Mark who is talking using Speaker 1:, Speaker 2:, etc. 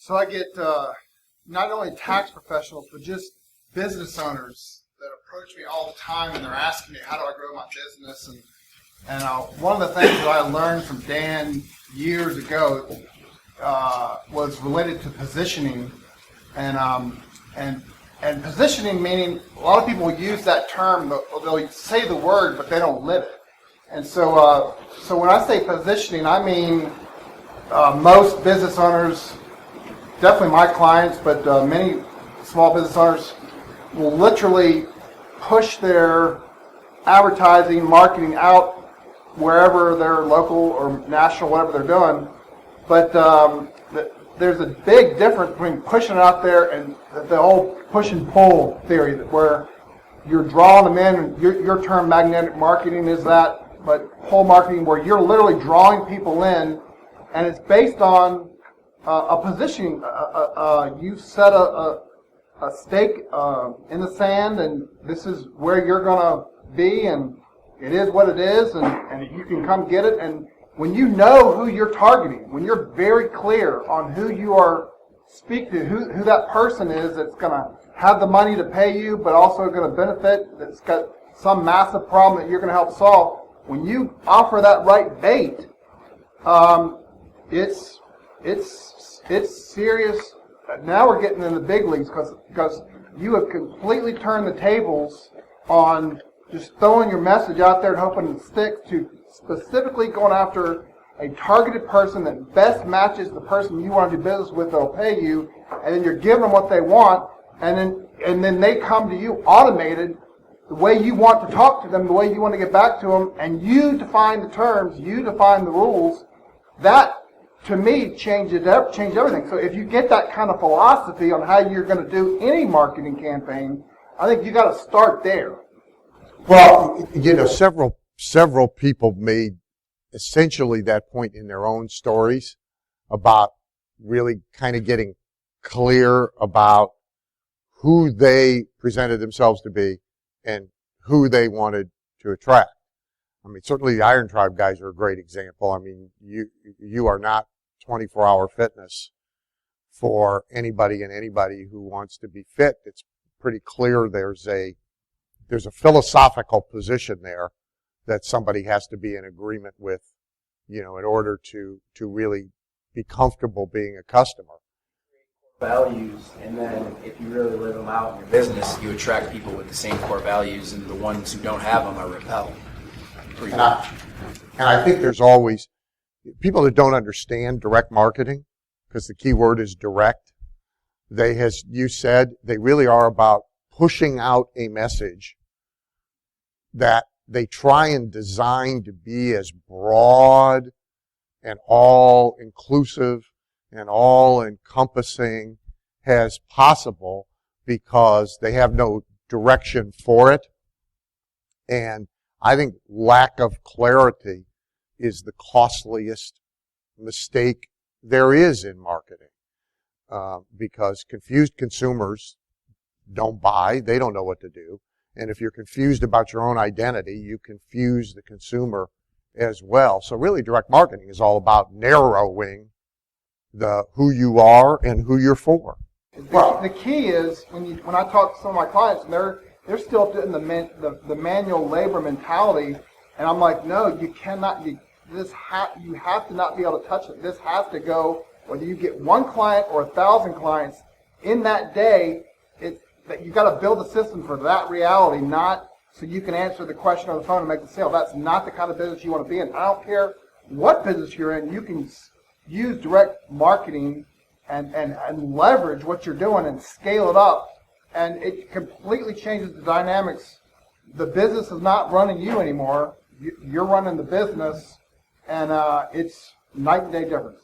Speaker 1: So I get not only tax professionals, but just business owners that approach me all the time, and they're asking me, how do I grow my business? And one of the things that I learned from Dan years ago was related to positioning, and positioning meaning a lot of people use that term. They'll say the word, but they don't live it. And so when I say positioning, I mean most business owners, definitely my clients, but many small business owners will literally push their advertising, marketing out wherever they're local or national, whatever they're doing. But there's a big difference between pushing it out there and the whole push and pull theory, where you're drawing them in. Your term magnetic marketing is that, but pull marketing, where you're literally drawing people in, and it's based on a positioning. You set a stake in the sand, and this is where you're going to be, and it is what it is, and you can come get it. And when you know who you're targeting, when you're very clear on who you are speaking to, who that person is that's going to have the money to pay you, but also going to benefit, that's got some massive problem that you're going to help solve, when you offer that right bait, it's serious. Now we're getting in the big leagues because you have completely turned the tables on just throwing your message out there and hoping it sticks, to specifically going after a targeted person that best matches the person you want to do business with that'll pay you, and then you're giving them what they want, and then they come to you automated, the way you want to talk to them, the way you want to get back to them, and you define the terms, you define the rules. That, to me, changed everything. So if you get that kind of philosophy on how you're going to do any marketing campaign, I think you got to start there.
Speaker 2: Well, several people made essentially that point in their own stories about really kind of getting clear about who they presented themselves to be and who they wanted to attract. I mean, certainly the Iron Tribe guys are a great example. I mean, you are not 24-hour fitness for anybody and anybody who wants to be fit. It's pretty clear there's a philosophical position there that somebody has to be in agreement with, in order to really be comfortable being a customer.
Speaker 3: Values, and then if you really live them out in your business, you attract people with the same core values, and the ones who don't have them are repelled.
Speaker 2: And I think there's always people that don't understand direct marketing, because the key word is direct. They, as you said, they really are about pushing out a message that they try and design to be as broad and all-inclusive and all-encompassing as possible, because they have no direction for it. And I think lack of clarity is the costliest mistake there is in marketing, because confused consumers don't buy, they don't know what to do. And if you're confused about your own identity, you confuse the consumer as well. So really direct marketing is all about narrowing the who you are and who you're for.
Speaker 1: Well, the key is when I talk to some of my clients, and they're still in the manual labor mentality, and I'm like, no, you cannot. You have to not be able to touch it. This has to go, whether you get one client or 1,000 clients in that day. That you got to build a system for that reality, not so you can answer the question on the phone and make the sale. That's not the kind of business you want to be in. I don't care what business you're in. You can use direct marketing and leverage what you're doing and scale it up, and it completely changes the dynamics. The business is not running you anymore. You're running the business, and it's night and day difference.